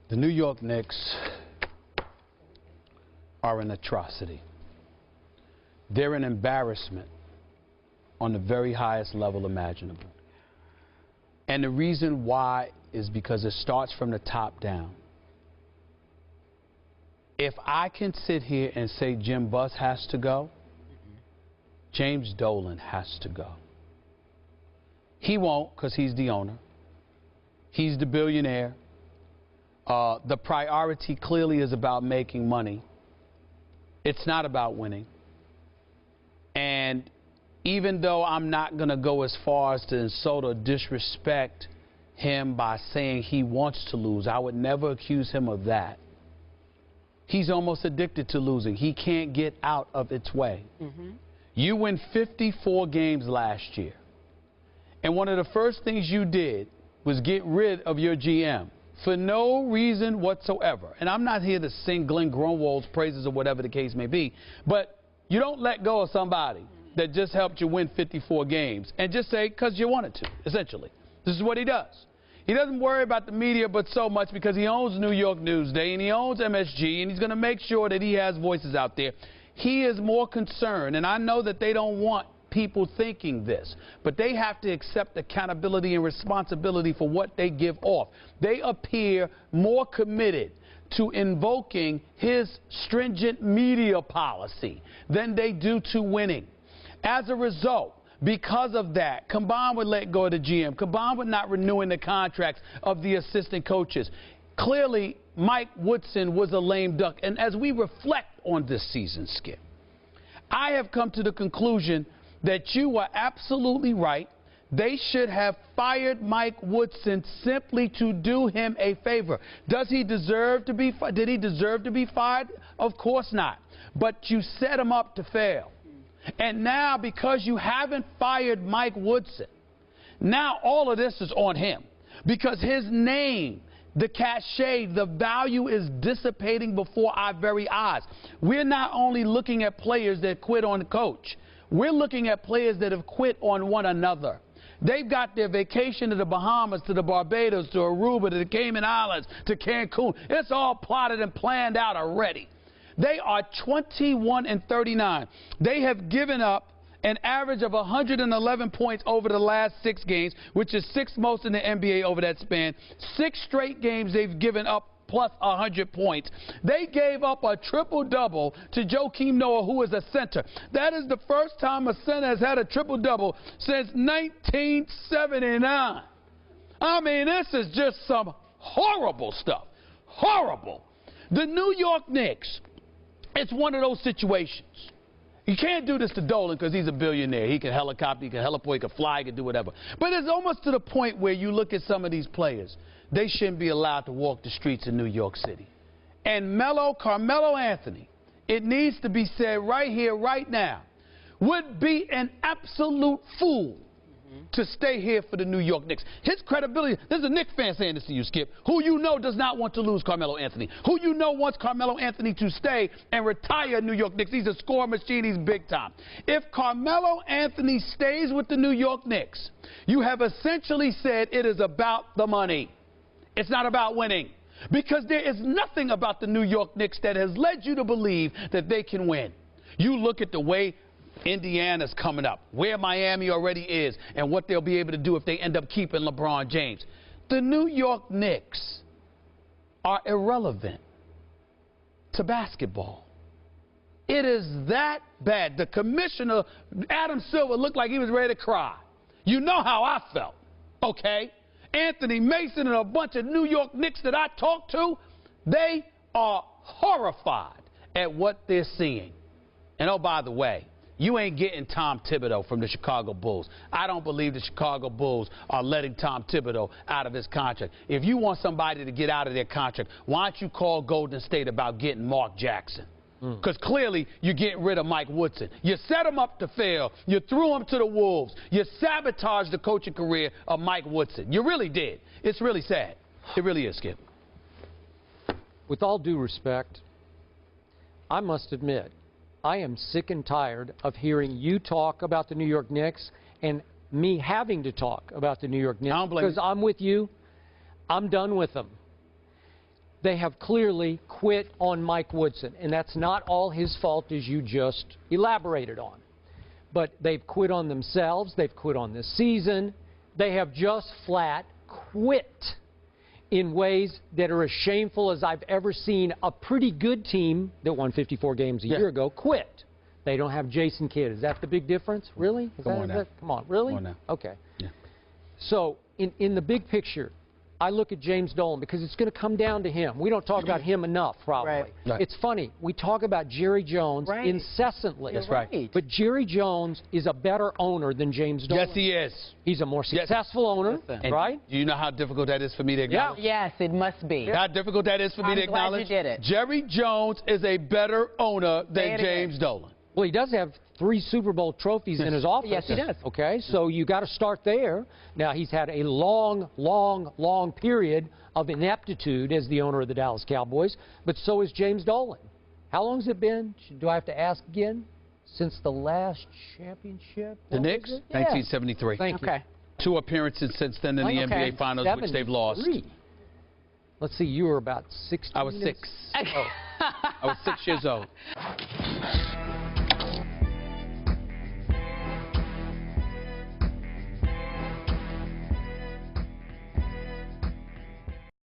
The New York Knicks are an atrocity. They're an embarrassment on the very highest level imaginable. And the reason why is because it starts from the top down. If I can sit here and say Jim Buss has to go, James Dolan has to go. He won't, because he's the owner. He's the billionaire. The priority clearly is about making money. It's not about winning. And even though I'm not going to go as far as to insult or disrespect him by saying he wants to lose, I would never accuse him of that. He's almost addicted to losing. He can't get out of its way. You win 54 games last year. And one of the first things you did was get rid of your GM for no reason whatsoever. And I'm not here to sing Glenn Grunwald's praises or whatever the case may be, but you don't let go of somebody that just helped you win 54 games and just say, because you wanted to, essentially. This is what he does. He doesn't worry about the media but so much because he owns New York Newsday and he owns MSG, and he's going to make sure that he has voices out there. He is more concerned, and I know that they don't want people thinking this, but they have to accept accountability and responsibility for what they give off. They appear more committed to invoking his stringent media policy than they do to winning. As a result, because of that, combined with letting go of the GM, combined with not renewing the contracts of the assistant coaches, clearly Mike Woodson was a lame duck. And as we reflect on this season, Skip, I have come to the conclusion that you were absolutely right. They should have fired Mike Woodson simply to do him a favor. Does he deserve to be fired? Did he deserve to be fired? Of course not. But you set him up to fail. And now, because you haven't fired Mike Woodson, now all of this is on him. Because his name, the cachet, the value is dissipating before our very eyes. We're not only looking at players that quit on the coach. We're looking at players that have quit on one another. They've got their vacation to the Bahamas, to the Barbados, to Aruba, to the Cayman Islands, to Cancun. It's all plotted and planned out already. They are 21-39. They have given up an average of 111 points over the last 6 games, which is 6th most in the NBA over that span. 6 straight games they've given up plus 100 points. They gave up a triple-double to Joakim Noah, who is a center. That is the first time a center has had a triple-double since 1979. I mean, this is just some horrible stuff. Horrible. The New York Knicks, it's one of those situations. You can't do this to Dolan because he's a billionaire. He can helicopter, he can heliport, he can fly, he can do whatever. But it's almost to the point where you look at some of these players, they shouldn't be allowed to walk the streets of New York City. And Carmelo Anthony, it needs to be said right here, right now, would be an absolute fool to stay here for the New York Knicks. His credibility, this is a Knicks fan saying this to you, Skip, who you know does not want to lose Carmelo Anthony, who you know wants Carmelo Anthony to stay and retire New York Knicks. He's a score machine, he's big time. If Carmelo Anthony stays with the New York Knicks, you have essentially said it is about the money. It's not about winning. Because there is nothing about the New York Knicks that has led you to believe that they can win. You look at the way Indiana's coming up, where Miami already is, and what they'll be able to do if they end up keeping LeBron James. The New York Knicks are irrelevant to basketball. It is that bad. The commissioner, Adam Silver, looked like he was ready to cry. You know how I felt, okay? Anthony Mason and a bunch of New York Knicks that I talked to, they are horrified at what they're seeing. And oh, by the way, you ain't getting Tom Thibodeau from the Chicago Bulls. I don't believe the Chicago Bulls are letting Tom Thibodeau out of his contract. If you want somebody to get out of their contract, why don't you call Golden State about getting Mark Jackson? Because clearly you're getting rid of Mike Woodson. You set him up to fail. You threw him to the Wolves. You sabotaged the coaching career of Mike Woodson. You really did. It's really sad. It really is, Skip. With all due respect, I must admit, I am sick and tired of hearing you talk about the New York Knicks and me having to talk about the New York Knicks. I don't blame you. Because I'm with you. I'm done with them. they have clearly quit on Mike Woodson. And that's not all his fault, as you just elaborated on. But they've quit on themselves. They've quit on this season. They have just flat quit in ways that are as shameful as I've ever seen a pretty good team that won 54 games a year ago quit. They don't have Jason Kidd. Is that the big difference? Really? Come on now. Come on, really? Come on now. Okay. Yeah. So in the big picture, I look at James Dolan because it's going to come down to him. We don't talk about him enough, probably. Right. Right. It's funny. We talk about Jerry Jones Right. incessantly. That's right. But Jerry Jones is a better owner than James Dolan. Yes, he is. He's a more successful owner, And right? do you know how difficult that is for me to acknowledge? Yes, it must be. How difficult that is for me to I'm glad you acknowledge? did it. Jerry Jones is a better owner Say than it James again. Dolan. Well, he does have 3 Super Bowl trophies in his office. Yes, he does. Okay, so you got to start there. Now, he's had a long period of ineptitude as the owner of the Dallas Cowboys, but so is James Dolan. How long has it been? Do I have to ask again? Since the last championship? The What was Knicks, it? Yeah. 1973. Thank you. Okay. 2 appearances since then in the Okay. NBA Finals, which they've lost. 73. Let's see, you were about 16. I was 6. I was 6 years old.